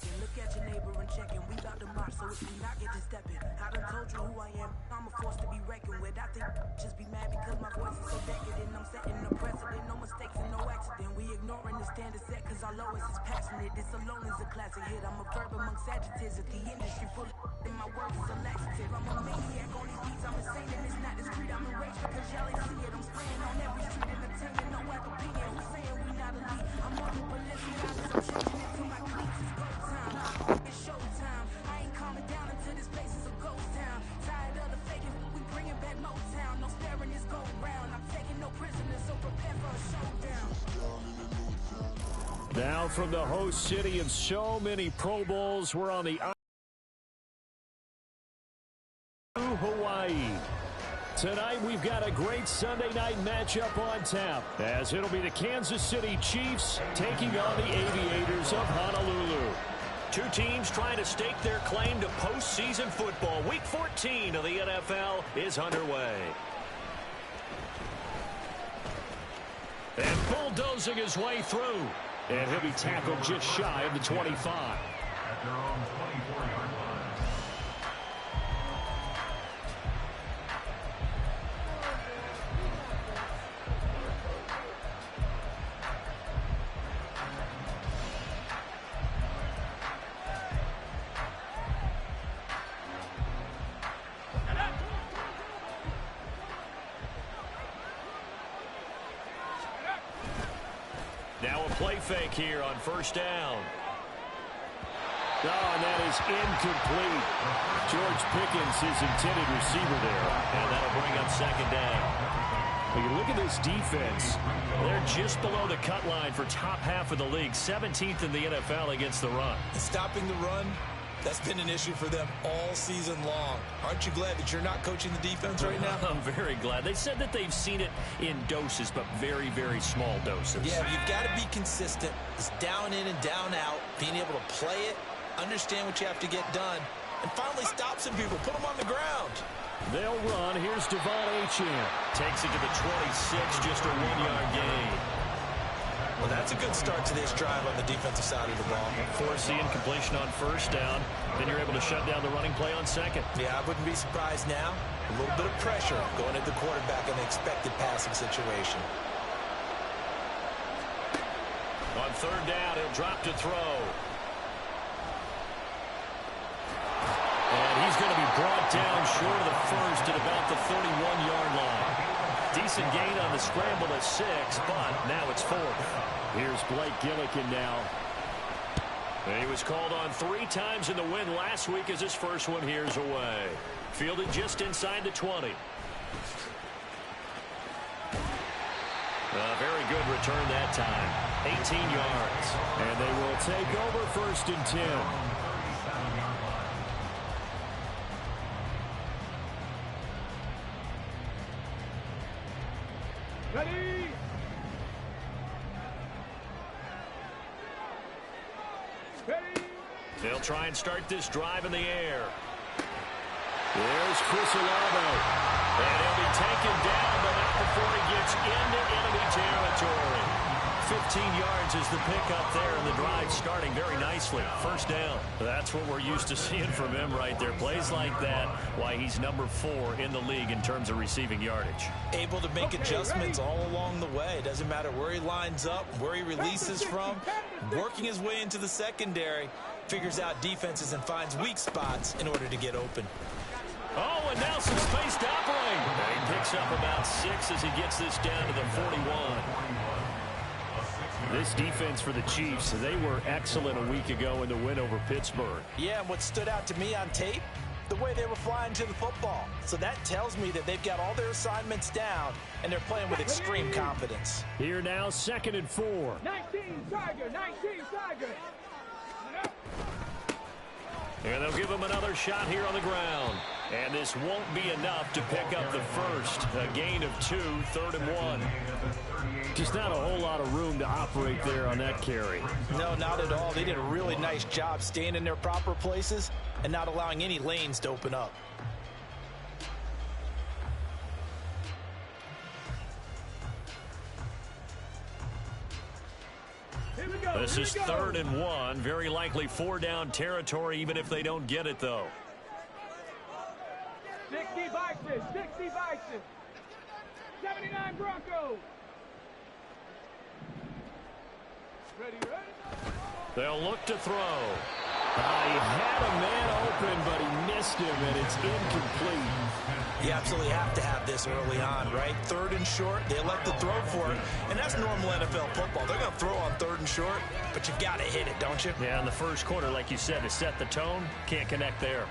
second. Look at your neighbor and check in. We bout to march, so if we not get to stepping. I done told you who I am. I'm a force to be reckoned with. I think just be mad because my voice is so decadent. I'm setting a precedent. No mistakes and no accident. We ignoring the standard set because our lowest is passionate. This alone is a classic hit. I'm a verb amongst adjectives. If the industry full of and my words is a laxative. I'm a maniac on these beats. I'm insane and it's not discreet. I'm enraged because y'all ain't see it. I'm spraying on every street entertainment. No whack opinion. Who's saying we not elite? I'm on the Balenciagas. I'm changing it to my cleats. It's go time. It's showtime. I ain't calming down until this place is a ghost town. Tired of the faking. We bringing back Motown. No sparing this go round. I'm taking no prisoners, so prepare for a showdown. Now from the host city of so many Pro Bowls, we're on the Hawaii. Tonight we've got a great Sunday night matchup on tap, as it'll be the Kansas City Chiefs taking on the Aviators of Honolulu. Two teams trying to stake their claim to postseason football. Week 14 of the NFL is underway. And bulldozing his way through. And he'll be tackled just shy of the 25. At their own 24-yard line. Now a play fake here on first down. Oh, and that is incomplete. George Pickens, his intended receiver there. And that'll bring up second down. When you look at this defense, they're just below the cut line for top half of the league. 17th in the NFL against the run. Stopping the run, that's been an issue for them all season long. Aren't you glad that you're not coaching the defense right now? I'm very glad. They said that they've seen it in doses, but very, very small doses. Yeah, you've got to be consistent. It's down in and down out, being able to play it, understand what you have to get done, and finally stop some people, put them on the ground. They'll run. Here's Devon Achane. Takes it to the 26, just a 1-yard gain. Well, that's a good start to this drive on the defensive side of the ball. Force the incompletion on first down. Then you're able to shut down the running play on second. Yeah, I wouldn't be surprised now. A little bit of pressure going at the quarterback in an expected passing situation. On third down, he'll drop to throw. And he's going to be brought down short of the first at about the 31-yard line. Decent gain on the scramble at 6, but now it's 4th. Here's Blake Gillikin now. He was called on 3 times in the win last week as his first one here's away. Fielded just inside the 20. A very good return that time. 18 yards. And they will take over first and 10. Ready? Ready? They'll try and start this drive in the air. There's Chris Olave. And he'll be taken down, but not before he gets into enemy territory. 15 yards is the pickup there, and the drive starting very nicely. First down. That's what we're used to seeing from him right there. Plays like that, why he's number 4 in the league in terms of receiving yardage. Able to make adjustments all along the way. Doesn't matter where he lines up, where he releases from. Working his way into the secondary. Figures out defenses and finds weak spots in order to get open. Oh, and now some space to operate. He picks up about 6 as he gets this down to the 41. This defense for the Chiefs, they were excellent a week ago in the win over Pittsburgh. Yeah, and what stood out to me on tape, the way they were flying to the football. So that tells me that they've got all their assignments down, and they're playing with extreme confidence. Here now, 2nd and 4. 19 Tiger, 19 Tiger. And they'll give him another shot here on the ground. And this won't be enough to pick up the first. A gain of 2, 3rd and 1. Just not a whole lot of room to operate there on that carry. No, not at all. They did a really nice job staying in their proper places and not allowing any lanes to open up. Here we go. This is 3rd and 1. Very likely 4-down territory, even if they don't get it, though. 60 Vikings, 60 Vikings. 79 Broncos. Ready, ready? They'll look to throw. He had a man open, but he missed him, and it's incomplete. You absolutely have to have this early on, right? 3rd and short, they elect to throw for it, and that's normal NFL football. They're going to throw on 3rd and short, but you've got to hit it, don't you? Yeah, in the first quarter, like you said, to set the tone, can't connect there.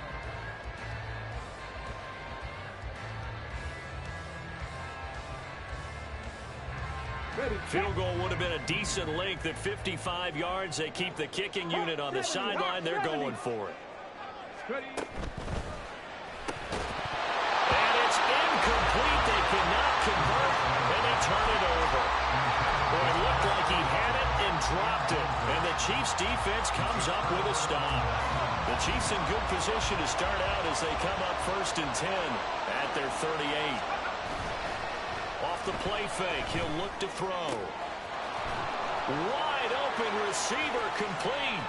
Field goal would have been a decent length at 55 yards. They keep the kicking unit on the sideline. They're going for it. And it's incomplete. They cannot convert, and they turn it over. Boy, it looked like he had it and dropped it. And the Chiefs defense comes up with a stop. The Chiefs in good position to start out as they come up 1st and 10 at their 38. Off the play fake, he'll look to throw. Wide open receiver, complete.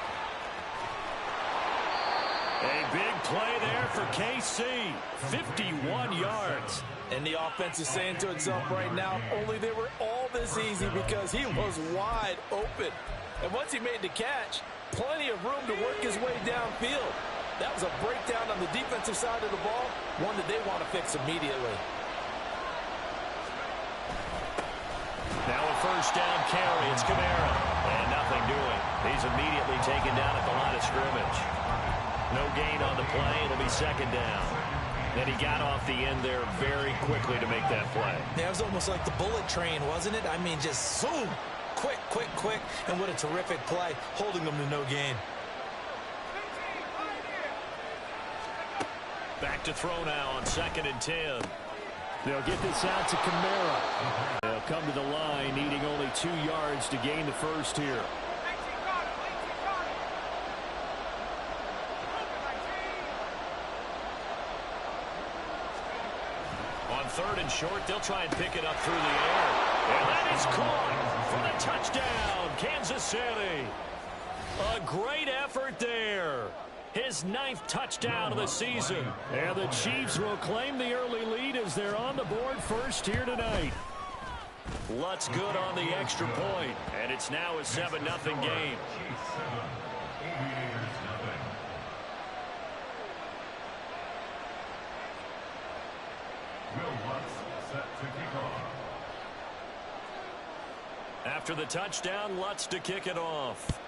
A big play there for KC. 51 yards. And the offense is saying to itself right now, only they were all this easy because he was wide open. And once he made the catch, plenty of room to work his way downfield. That was a breakdown on the defensive side of the ball, one that they want to fix immediately. Now a 1st down carry. It's Kamara. And nothing doing. He's immediately taken down at the line of scrimmage. No gain on the play. It'll be 2nd down. And he got off the end there very quickly to make that play. Yeah, it was almost like the bullet train, wasn't it? I mean, just zoom. Quick, quick, quick. And what a terrific play, holding them to no gain. Back to throw now on 2nd and 10. They'll get this out to Kamara. They'll come to the line, needing only 2 yards to gain the first here. On 3rd and short, they'll try and pick it up through the air. And that is caught for the touchdown, Kansas City. A great effort there. His 9th touchdown of the season. And the Chiefs will claim the early lead as they're on the board first here tonight. Lutz good on the extra point, and it's now a 7-0 game. After the touchdown, Lutz to kick it off.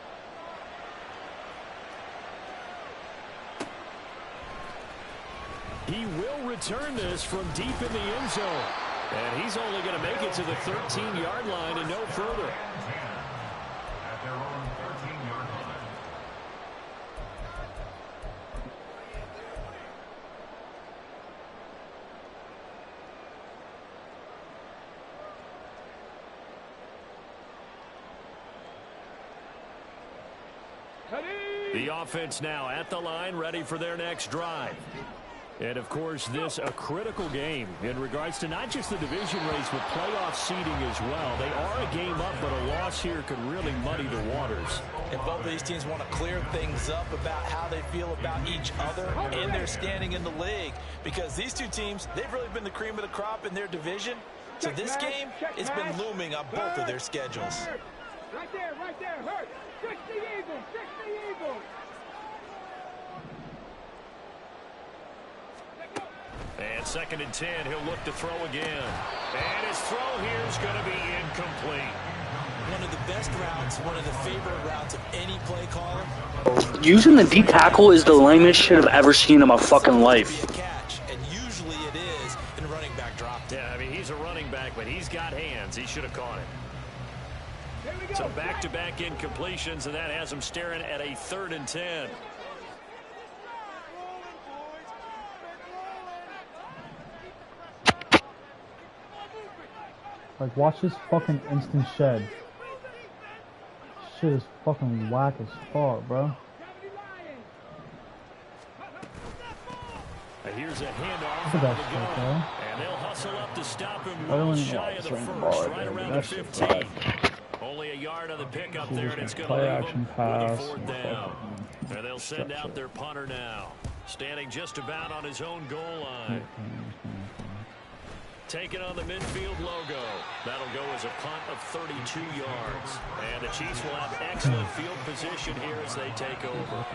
He will return this from deep in the end zone. And he's only going to make it to the 13-yard line and no further. At their own 13-yard line. The offense now at the line, ready for their next drive. And, of course, this a critical game in regards to not just the division race, but playoff seeding as well. They are a game up, but a loss here could really muddy the waters. And both of these teams want to clear things up about how they feel about each other and their standing in the league. Because these two teams, they've really been the cream of the crop in their division. So this game, it's been looming on both of their schedules. Right there, hurt. 60 Eagles, 60 Eagles. And 2nd and 10, he'll look to throw again. And his throw here is going to be incomplete. One of the best routes, one of the favorite routes of any play caller. Using the D tackle is the lamest shit I've ever seen in my fucking life. Catch, and usually it is in running back drop. Yeah, I mean, he's a running back, but he's got hands. He should have caught it. So back-to-back incompletions, and that has him staring at a 3rd and 10. Like, watch this fucking instant shed. Shit is fucking whack as fuck, bro. Here's a handoff. Look at that shit, bro. And they'll hustle up to stop him I don't well even shy know of the what's first, wrong, right baby. around That the shit's 15. bad. Only a yard on the pickup there, and it's going to Play leave action them pass. with a fourth down. And they'll send out their punter now, standing just about on his own goal line. Taking on the midfield logo. That'll go as a punt of 32 yards. And the Chiefs will have excellent field position here as they take over.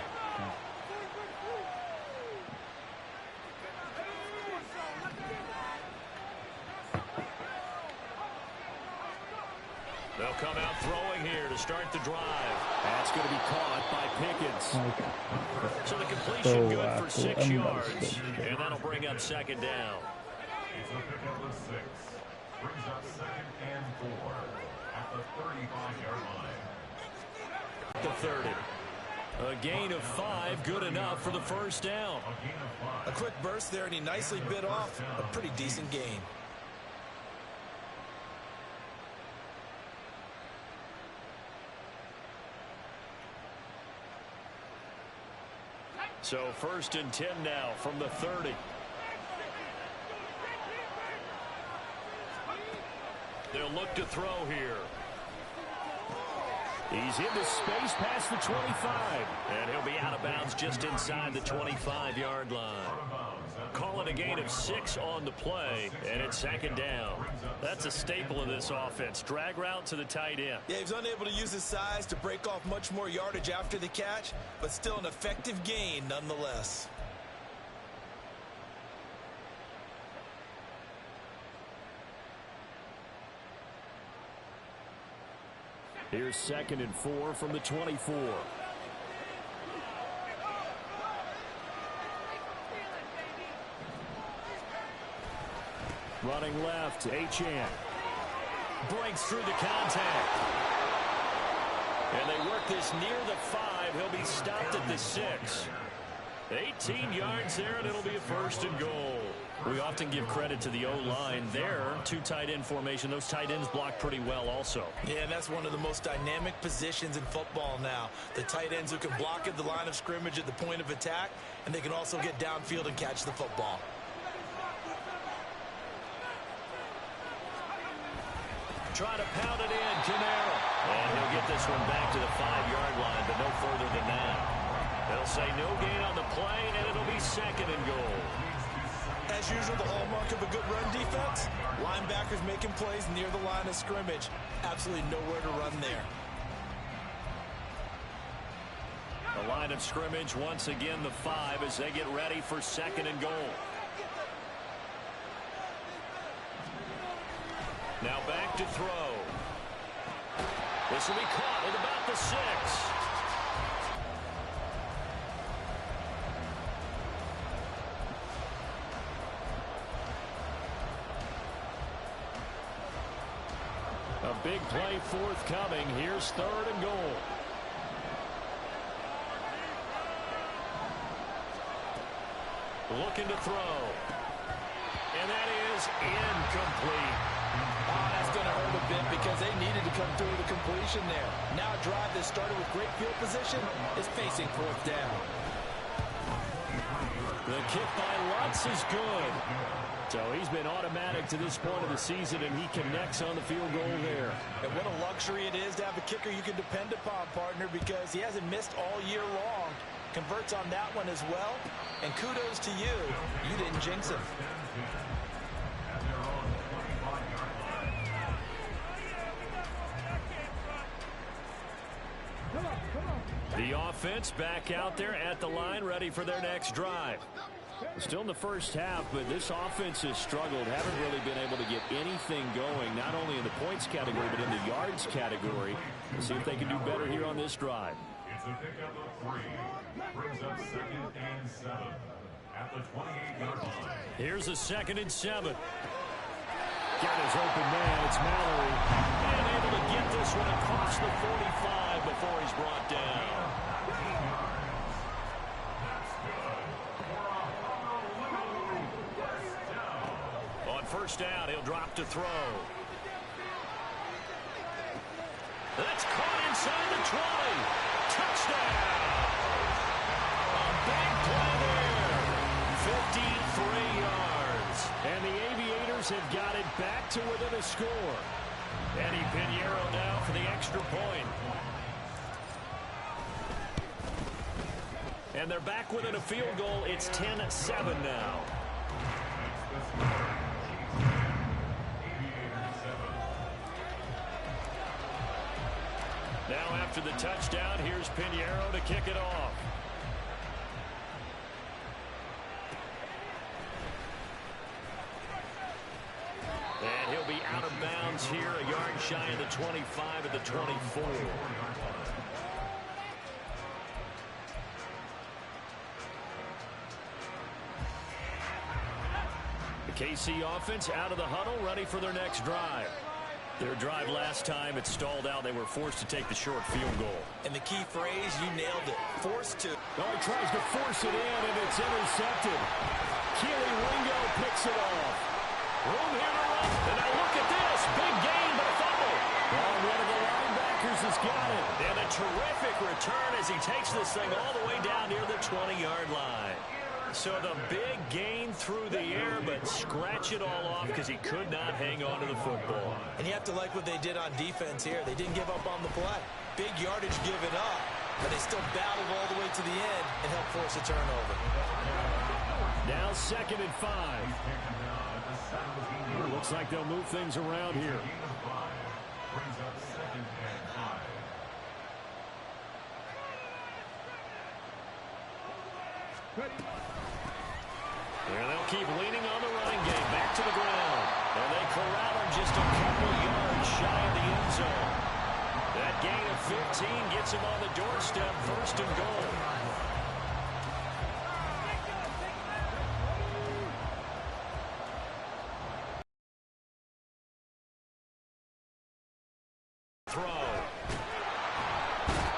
They'll come out throwing here to start the drive. That's going to be caught by Pickens. So the completion good for 6 yards. And that'll bring up second down. It's a pickup of 6. Brings up 2nd and 4 at the 35-yard line. The 30. A gain of 5, good enough for the first down. A quick burst there, and he nicely bit off a pretty decent gain. So 1st and 10 now from the 30. They'll look to throw here. He's into space past the 25. And he'll be out of bounds just inside the 25-yard line. Call it a gain of 6 on the play, and it's second down. That's a staple of this offense. Drag route to the tight end. Yeah, he was unable to use his size to break off much more yardage after the catch, but still an effective gain nonetheless. Here's 2nd and 4 from the 24. Running left, Achane. Breaks through the contact. And they work this near the 5. He'll be stopped at the 6. 18 yards there, and it'll be a 1st and goal. We often give credit to the O-line there. 2 tight end formation. Those tight ends block pretty well also. Yeah, and that's one of the most dynamic positions in football now. The tight ends who can block at the line of scrimmage at the point of attack, and they can also get downfield and catch the football. Try to pound it in, Camaro. And he'll get this one back to the 5-yard line, but no further than that. They'll say no gain on the play, and it'll be 2nd and goal. As usual, the hallmark of a good run defense, linebackers making plays near the line of scrimmage. Absolutely nowhere to run there. The line of scrimmage, once again, the 5 as they get ready for 2nd and goal. Now back to throw. This will be caught at about the 6. A big play forthcoming. Here's 3rd and goal. Looking to throw. And that is incomplete. Oh, that's going to hurt a bit because they needed to come through the completion there. Now a drive that started with great field position is facing 4th down. The kick by Lutz is good. So he's been automatic to this point of the season, and he connects on the field goal there. And what a luxury it is to have a kicker you can depend upon, partner, because he hasn't missed all year long. Converts on that one as well. And kudos to you. You didn't jinx him. The offense back out there at the line, ready for their next drive. Still in the first half, but this offense has struggled. Haven't really been able to get anything going, not only in the points category, but in the yards category. Let's see if they can do better here on this drive. It's a pickup of 3. Brings up 2nd and 7 at the 28-yard line. Here's a 2nd and 7. Got his open man. It's Mallory. And able to get this one across the 45 before he's brought down. On 1st down, he'll drop to throw. That's caught inside the 20. Touchdown. A big play there. 53 yards. And the Aviators have got it back to within a score. Eddie Pinheiro now for the extra point. And they're back within a field goal. It's 10-7 now. Now after the touchdown, here's Pinheiro to kick it off. And he'll be out of bounds here, a yard shy of the 25 at the 24. The KC offense out of the huddle, ready for their next drive. Their drive last time, it stalled out. They were forced to take the short field goal. And the key phrase, you nailed it. Forced to. Oh, he tries to force it in, and it's intercepted. Keely Ringo picks it off. Room here to run. And now look at this. Big gain, but a fumble. Oh, one of the linebackers has got it. And a terrific return as he takes this thing all the way down near the 20-yard line. So the big gain through the air, but scratch it all off because he could not hang on to the football. And you have to like what they did on defense here. They didn't give up on the play. Big yardage given up, but they still battled all the way to the end and helped force a turnover. Now 2nd and 5. Looks like they'll move things around here. Brings up 2nd and 5. Here they'll keep leaning on the running game. Back to the ground. And they corral him just a couple yards shy of the end zone. That gain of 15 gets him on the doorstep, 1st and goal. Throw.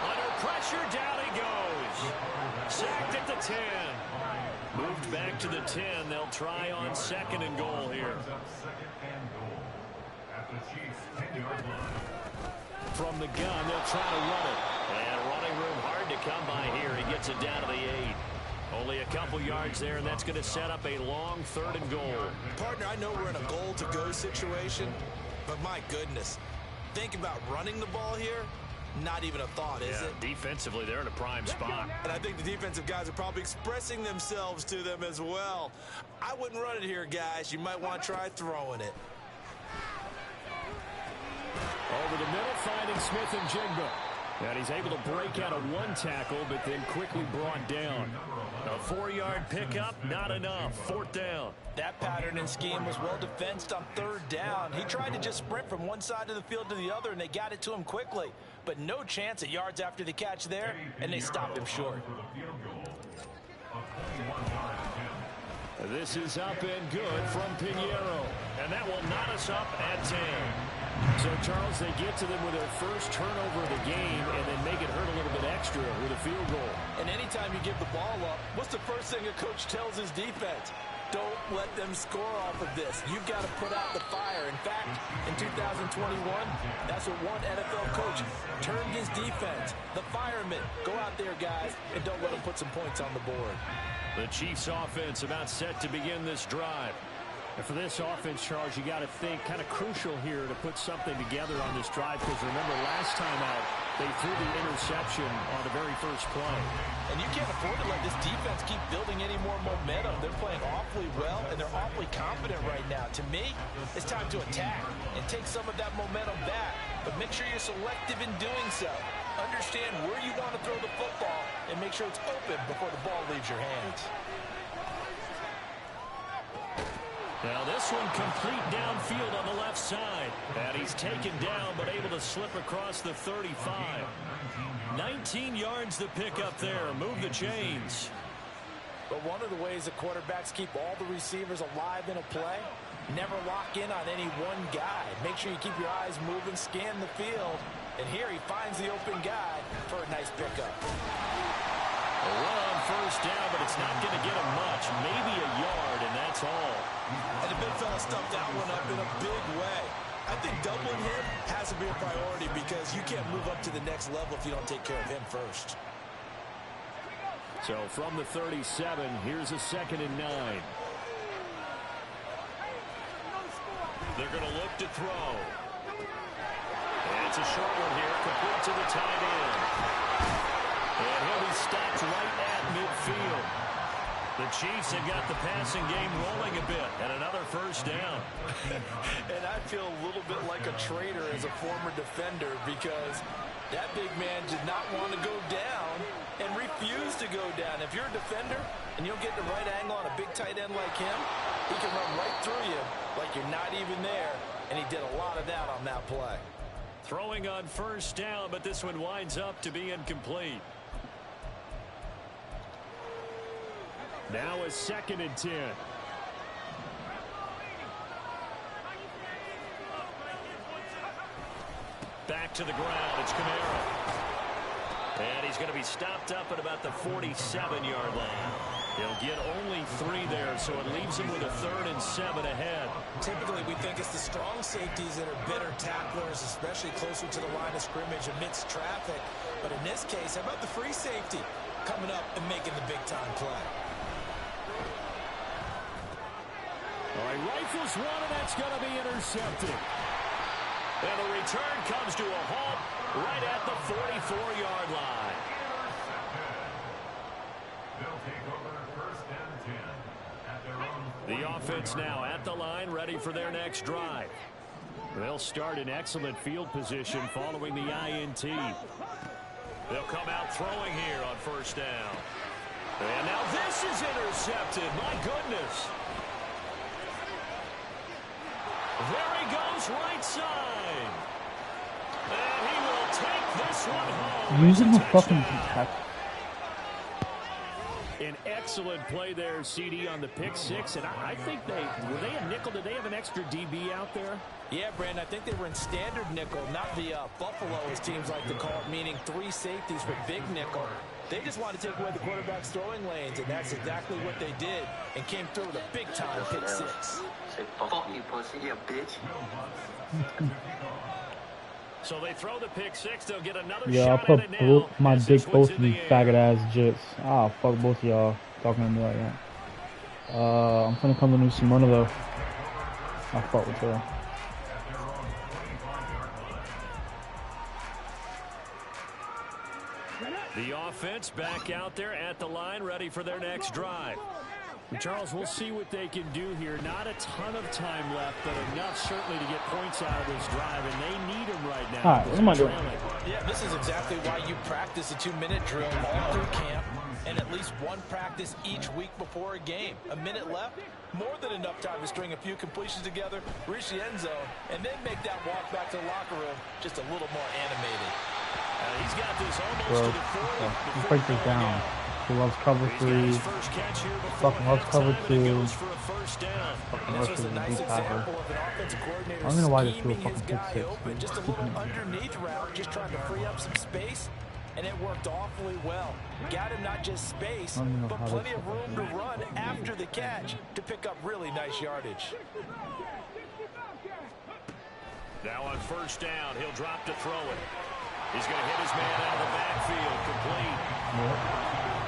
Under pressure, down he goes. Sacked at the 10. Moved back to the 10. They'll try on 2nd and goal here. Brings up 2nd and goal at the Chiefs' 10-yard line. From the gun, they'll try to run it. And running room hard to come by here. He gets it down to the 8. Only a couple yards there, and that's going to set up a long 3rd and goal. Partner, I know we're in a goal-to-go situation, but my goodness, think about running the ball here. Not even a thought, is it? Defensively, they're in a prime spot. And I think the defensive guys are probably expressing themselves to them as well. I wouldn't run it here, guys. You might want to try throwing it. Over the middle, finding Smith and Jigba. And he's able to break out of one tackle, but then quickly brought down. A 4-yard pickup, not enough. 4th down. That pattern and scheme was well defensed on 3rd down. He tried to just sprint from one side of the field to the other, and they got it to him quickly. But no chance at yards after the catch there, and they stopped him short. This is up and good from Pinheiro. And that will knot us up at 10. So, Charles, they get to them with their first turnover of the game and then make it hurt a little bit extra with a field goal. And anytime you give the ball up, what's the first thing a coach tells his defense? Don't let them score off of this. You've got to put out the fire. In fact, in 2021, that's what one NFL coach termed his defense. The firemen. Go out there, guys, and don't let them put some points on the board. The Chiefs offense about set to begin this drive. And for this offense, Charles, you got to think kind of crucial here to put something together on this drive, because remember last time out they threw the interception on the very first play. And you can't afford to let this defense keep building any more momentum. They're playing awfully well, and they're awfully confident right now. To me, it's time to attack and take some of that momentum back. But make sure you're selective in doing so. Understand where you want to throw the football and make sure it's open before the ball leaves your hands. Now this one complete downfield on the left side. And he's taken down but able to slip across the 35. 19 yards to pick up there. Move the chains. But one of the ways the quarterbacks keep all the receivers alive in a play, never lock in on any one guy. Make sure you keep your eyes moving, scan the field. And here he finds the open guy for a nice pickup. A run on first down, but it's not going to get him much. Maybe a yard, and that's all. And the big fella stuffed that one up in a big way. I think doubling him has to be a priority because you can't move up to the next level if you don't take care of him first. So from the 37, here's a 2nd and 9. They're going to look to throw. And it's a short one here, complete to the tight end. And he'll be stopped right at midfield. The Chiefs have got the passing game rolling a bit, and another first down. And I feel a little bit like a traitor as a former defender because that big man did not want to go down and refused to go down. If you're a defender and you don't get the right angle on a big tight end like him, he can run right through you like you're not even there, and he did a lot of that on that play. Throwing on first down, but this one winds up to be incomplete. Now a 2nd and 10. Back to the ground. It's Kamara. And he's going to be stopped up at about the 47-yard line. He'll get only 3 there, so it leaves him with a 3rd and 7 ahead. Typically, we think it's the strong safeties that are better tacklers, especially closer to the line of scrimmage amidst traffic. But in this case, how about the free safety coming up and making the big-time play? All right, rifles one, and that's going to be intercepted. And the return comes to a halt right at the 44-yard line. They'll take over 1st and 10 at their own. The offense now at the line, ready for their next drive. They'll start in excellent field position following the INT. They'll come out throwing here on first down. And now this is intercepted. My goodness. There he goes, right side. And he will take this one home. Using the fucking tackle. An excellent play there, CD, on the pick 6. And I think were they a nickel? Did they have an extra DB out there? Yeah, Brandon, I think they were in standard nickel, not the Buffalo, as teams like to call it, meaning 3 safeties for big nickel. They just wanted to take away the quarterback's throwing lanes, and that's exactly what they did, and came through with a big-time pick 6. Say, fuck you, pussy, you bitch. So they throw the pick 6. They'll get another Yeah, shot I'll put at it now. my as dick this both one's of in you the air. faggot ass jits. Ah, fuck both of y'all talking to me like that. I'm gonna come to New Smyrna though. I'll fuck with her. The offense back out there at the line, ready for their next drive. Charles, we'll see what they can do here. Not a ton of time left, but enough certainly to get points out of this drive, and they need them right now. All right, what am I doing? Yeah, this is exactly why you practice a 2-minute drill all through camp, and at least one practice each week before a game. A minute left, more than enough time to string a few completions together, reach the end zone, and then make that walk back to the locker room just a little more animated. He's got this almost Bro, to the 40. let's break this down. He loves cover 3. Fucking loves cover 2. Fucking loves to the deep tackle. I don't know why they threw a fucking pick 6. Just a little underneath route, just trying to free up some space, and it worked awfully well. Got him not just space, but plenty of room to run after the catch to pick up really nice yardage. Now on first down, he'll drop to throw it. He's going to hit his man out of the backfield, complete.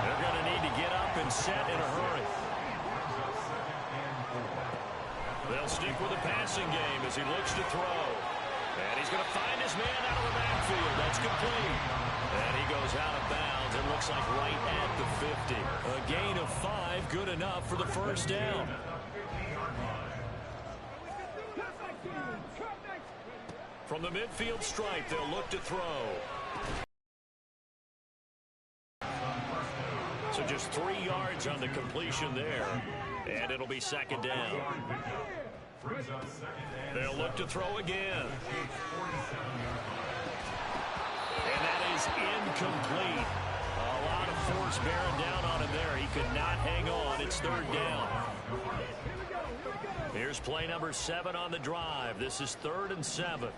They're going to need to get up and set in a hurry. They'll stick with the passing game as he looks to throw. And he's going to find his man out of the backfield. That's complete. And he goes out of bounds. It looks like right at the 50. A gain of 5, good enough for the first down. From the midfield stripe, they'll look to throw. So just 3 yards on the completion there. And it'll be second down. They'll look to throw again. And that is incomplete. A lot of force bearing down on him there. He could not hang on. It's third down. Here's play number 7 on the drive. This is 3rd and 7.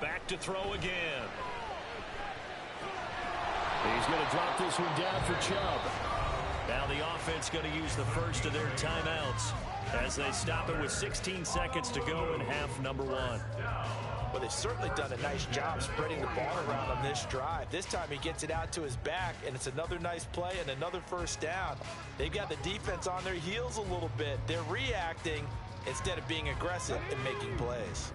Back to throw again. He's going to drop this one down for Chubb. Now the offense going to use the first of their timeouts as they stop it with 16 seconds to go in half number 1. Well, they've certainly done a nice job spreading the ball around on this drive. This time he gets it out to his back, and it's another nice play and another first down. They've got the defense on their heels a little bit. They're reacting instead of being aggressive and making plays.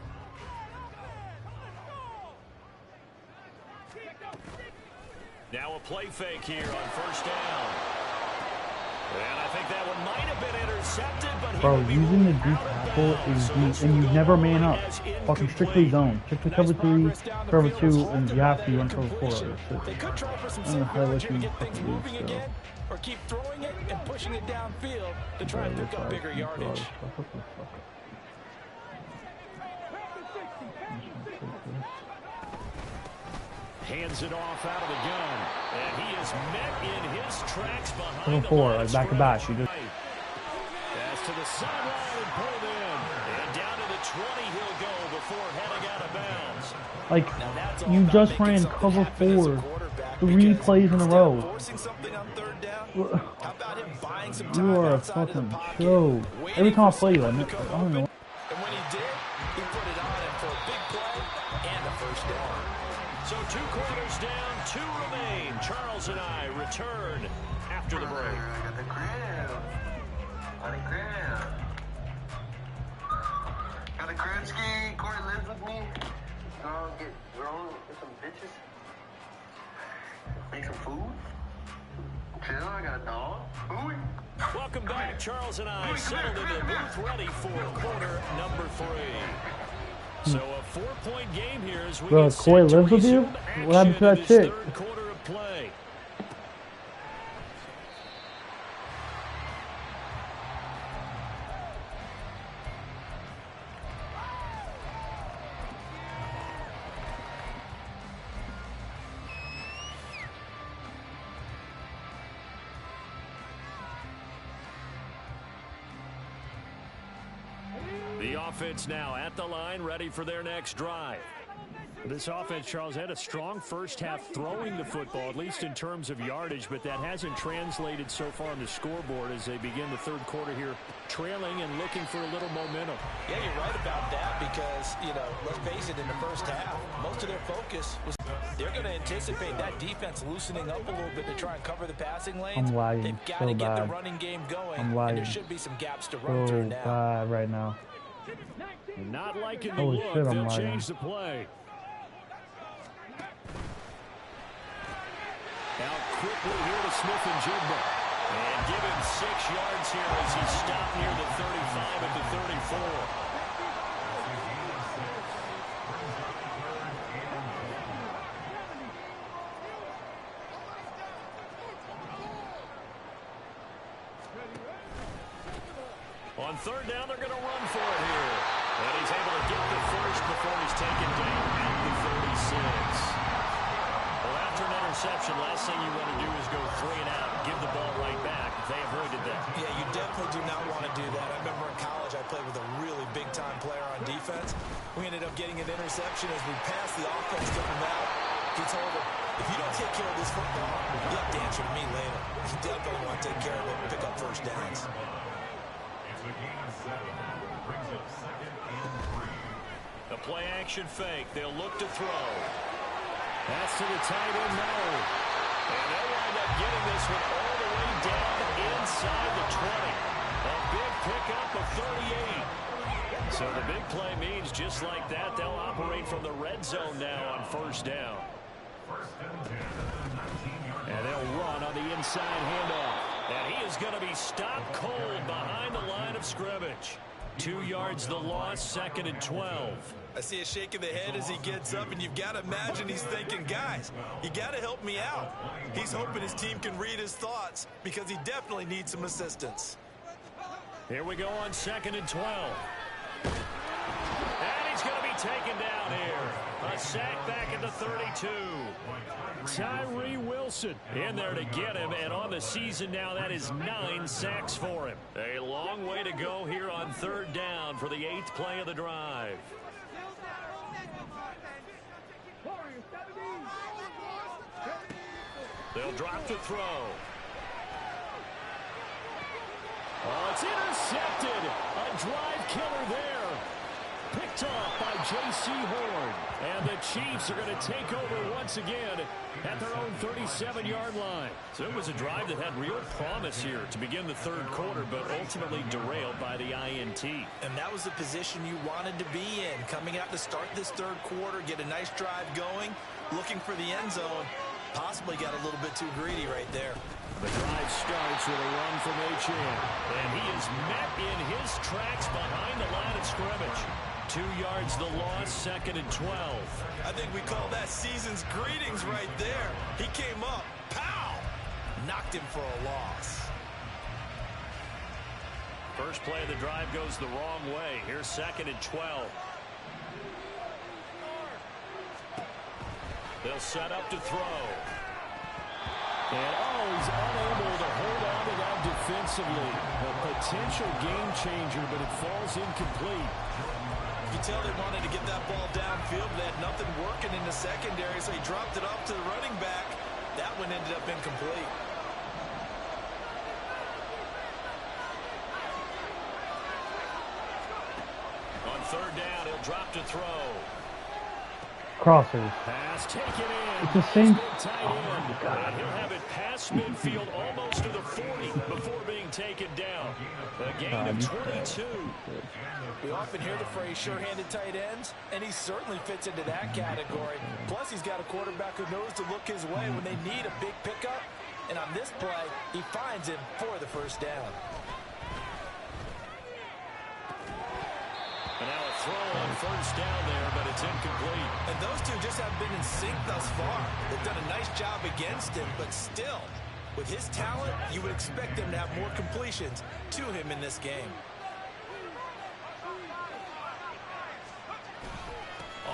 Now a play fake here on first down. And I think that one might have been intercepted, but bro, using the deep tackle is deep, and you never man up. Fucking strictly zone. Strictly cover 3, cover 2, and if you have to, you run cover 4. They could try for some I don't know how single to to get things moving again, or keep throwing it and pushing it downfield to try and pick up bigger yardage. Hands it off out of the gun. And he is met in his tracks behind cover 4, like back to back. You just pass to the sideline and pulled in. And down to the 20 he'll go before heading out of bounds. like you just ran cover 4 3 plays in a row. You are a fucking show. Every time I play you, I don't know. And when he did, he put it on him for a big play and a first down. So 2 quarters down, 2 remain. Charles and I return after the break. I got the crib. On the crib. Got a crib ski. Corey lives with me. Go get grown with some bitches. Make some food. Chill. I got a dog. Food. Welcome back. Charles and I settled in the booth ready for quarter number 3. So a 4-point game here as we Bro, Koi lives with you? What happened to that chick? Third quarter of play. The offense now at the line, ready for their next drive. This offense, Charles, had a strong first half throwing the football, at least in terms of yardage, but that hasn't translated so far on the scoreboard as they begin the third quarter here, trailing and looking for a little momentum. Yeah, you're right about that because, let's face it, in the first half, most of their focus was they're going to anticipate that defense loosening up a little bit to try and cover the passing lanes. I'm lagging They've got so to get bad. the running game going, I'm and lagging there should be some gaps to run so through now. bad right now. Not liking the Holy look, shit, I'm they'll lagging. change the play. Now quickly here to Smith-Njigba. And give him 6 yards here as he stopped near the 35 at the 34. On third down, they're going to run for it here. And he's able to get the first before he's taken down at the 36. Well, after an interception, last thing you want to do is go 3 and out and give the ball right back. They avoided that. Yeah, you definitely do not want to do that. I remember in college I played with a really big-time player on defense. We ended up getting an interception as we passed the offense to him out. He told him, if you don't take care of this football, you'll have to answer to me later. You definitely want to take care of it and pick up first downs. It's a gain of 7. Brings up 2nd and 3. The play action fake. They'll look to throw. That's to the tight end now. And they'll wind up getting this one all the way down inside the 20. A big pickup of 38. So the big play means just like that, they'll operate from the red zone now on first down. First and 10 at the 19-yard And they'll run on the inside handoff. And he is going to be stopped cold behind the line of scrimmage. 2 yards the loss, 2nd and 12. I see a shake of the head as he gets up, and you've got to imagine he's thinking, guys, you got to help me out. He's hoping his team can read his thoughts because he definitely needs some assistance. Here we go on 2nd and 12. And he's going to be taken down here. A sack back at the 32. Tyree Wilson in there to get him, and on the season now, that is 9 sacks for him. A long way to go here on third down for the 8th play of the drive. They'll drop the throw. Oh, it's intercepted. A drive killer there. Picked off by J.C. Horn. And the Chiefs are going to take over once again at their own 37-yard line. So it was a drive that had real promise here to begin the third quarter, but ultimately derailed by the INT. And that was the position you wanted to be in. Coming out to start this third quarter, get a nice drive going, looking for the end zone. Possibly got a little bit too greedy right there. The drive starts with a run from Achane. And he is met in his tracks behind the line of scrimmage. 2 yards the loss, 2nd and 12. I think we call that season's greetings right there. He came up, pow! Knocked him for a loss. First play of the drive goes the wrong way. Here's 2nd and 12. They'll set up to throw. And he's unable to hold on to that defensively. A potential game changer, but it falls incomplete. You can tell they wanted to get that ball downfield. They had nothing working in the secondary, so he dropped it off to the running back. That one ended up incomplete. On third down, he'll drop to throw. Crossers. Pass taken in. It's the same. Oh, God. He'll have it past midfield almost to the 40 before being taken down. A gain of 22. We often hear the phrase sure-handed tight ends, and he certainly fits into that category. Plus, he's got a quarterback who knows to look his way when they need a big pickup. And on this play, he finds him for the first down. And now a throw on first down there, but it's incomplete. And those two just have been in sync thus far. They've done a nice job against him, but still, with his talent, you would expect them to have more completions to him in this game.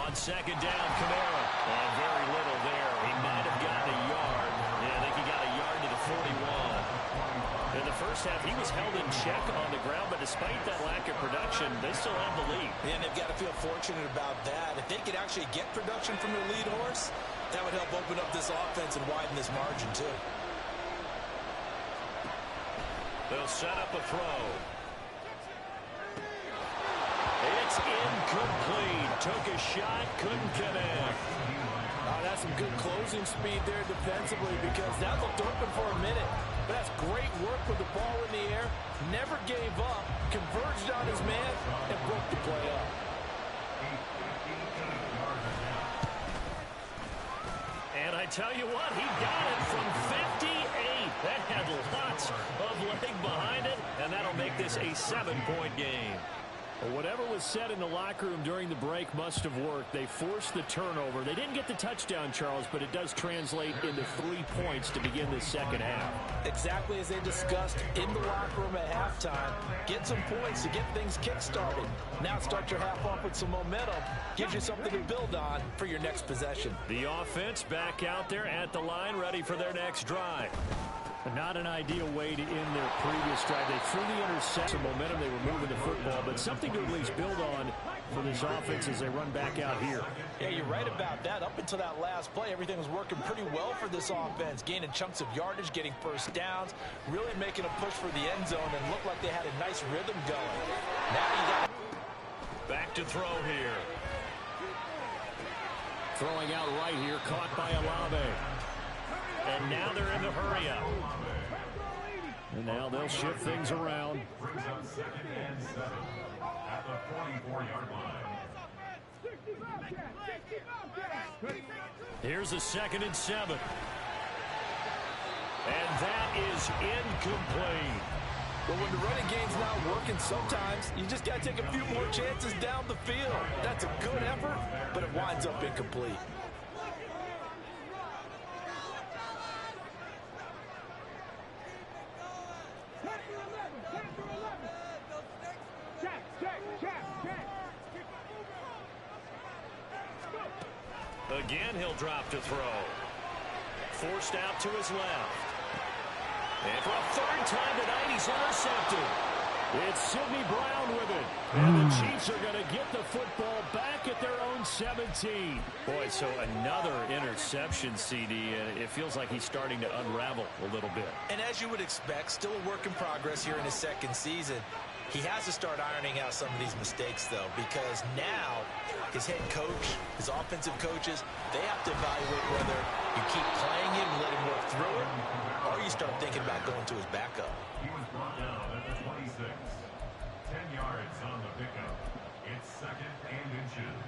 On second down, Kamara. And very little there. He might have gotten a yard. Yeah, I think he got a yard to the 41. In the first half, he was held in check on the ground, but despite that lack of production, they still have the lead. And they've got to feel fortunate about that. If they could actually get production from their lead horse, that would help open up this offense and widen this margin, too. They'll set up a throw. It's incomplete. Took a shot, couldn't connect. That's some good closing speed there defensively, because that looked open for a minute. But that's great work with the ball in the air. Never gave up, converged on his man, and broke the play up. And I tell you what, he got it from 58. That had lots of leg behind it, and that'll make this a 7-point game. Well, whatever was said in the locker room during the break must have worked. They forced the turnover. They didn't get the touchdown, Charles, but it does translate into 3 points to begin the second half. Exactly as they discussed in the locker room at halftime. Get some points to get things kick-started. Now start your half off with some momentum. Gives you something to build on for your next possession. The offense back out there at the line, ready for their next drive. Not an ideal way to end their previous drive. They threw the interception momentum. They were moving the football, but something to at least build on for this offense as they run back out here. Yeah, you're right about that. Up until that last play, everything was working pretty well for this offense. Gaining chunks of yardage, getting first downs, really making a push for the end zone, and looked like they had a nice rhythm going. Now you got back to throw here. Throwing out right here, caught by Olave. And now they're in the hurry-up. And now they'll shift things around. Brings up 2nd and 7 at the 44-yard line. Here's a 2nd and 7. And that is incomplete. But when the running game's not working, sometimes you just got to take a few more chances down the field. That's a good effort, but it winds up incomplete. Again, he'll drop to throw. Forced out to his left. And for a third time tonight, he's intercepted. It's Sidney Brown with it. And the Chiefs are going to get the football back at their own 17. Boy, so another interception, CD, and it feels like he's starting to unravel a little bit. And as you would expect, still a work in progress here in his second season. He has to start ironing out some of these mistakes, though, because now his head coach, his offensive coaches, they have to evaluate whether you keep playing him and let him work through it, or you start thinking about going to his backup. He was brought down at the 26. 10 yards on the pickup. It's 2nd and inches.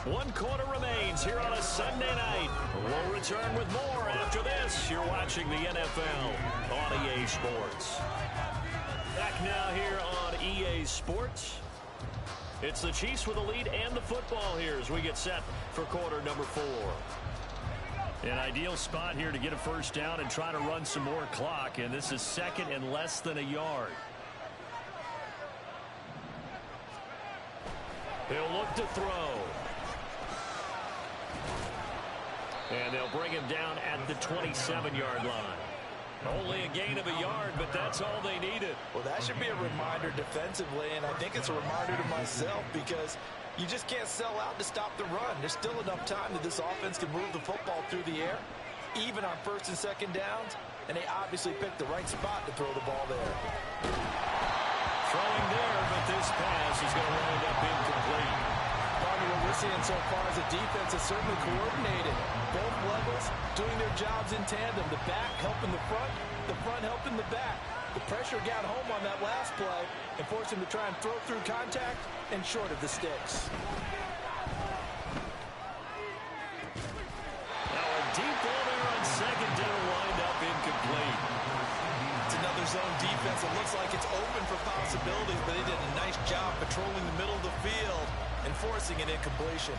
One quarter remains here on a Sunday night. We'll return with more after this. You're watching the NFL on EA Sports. Back now here on EA Sports. It's the Chiefs with the lead and the football here as we get set for quarter number 4. An ideal spot here to get a first down and try to run some more clock, and this is 2nd and less than a yard. He'll look to throw. And they'll bring him down at the 27-yard line. Only a gain of a yard, but that's all they needed. Well, that should be a reminder defensively, and I think it's a reminder to myself because you just can't sell out to stop the run. There's still enough time that this offense can move the football through the air, even on 1st and 2nd downs, and they obviously picked the right spot to throw the ball there. Throwing there, but this pass is going to wind up incomplete. What we're seeing so far is a defense is certainly coordinated. Both levels doing their jobs in tandem. The back helping the front helping the back. The pressure got home on that last play and forced him to try and throw through contact and short of the sticks. Now a deep ball there on 2nd down, wind up incomplete. It's another zone defense. It looks like it's open for possibilities, but they did a nice job patrolling the middle of the field and forcing an incompletion.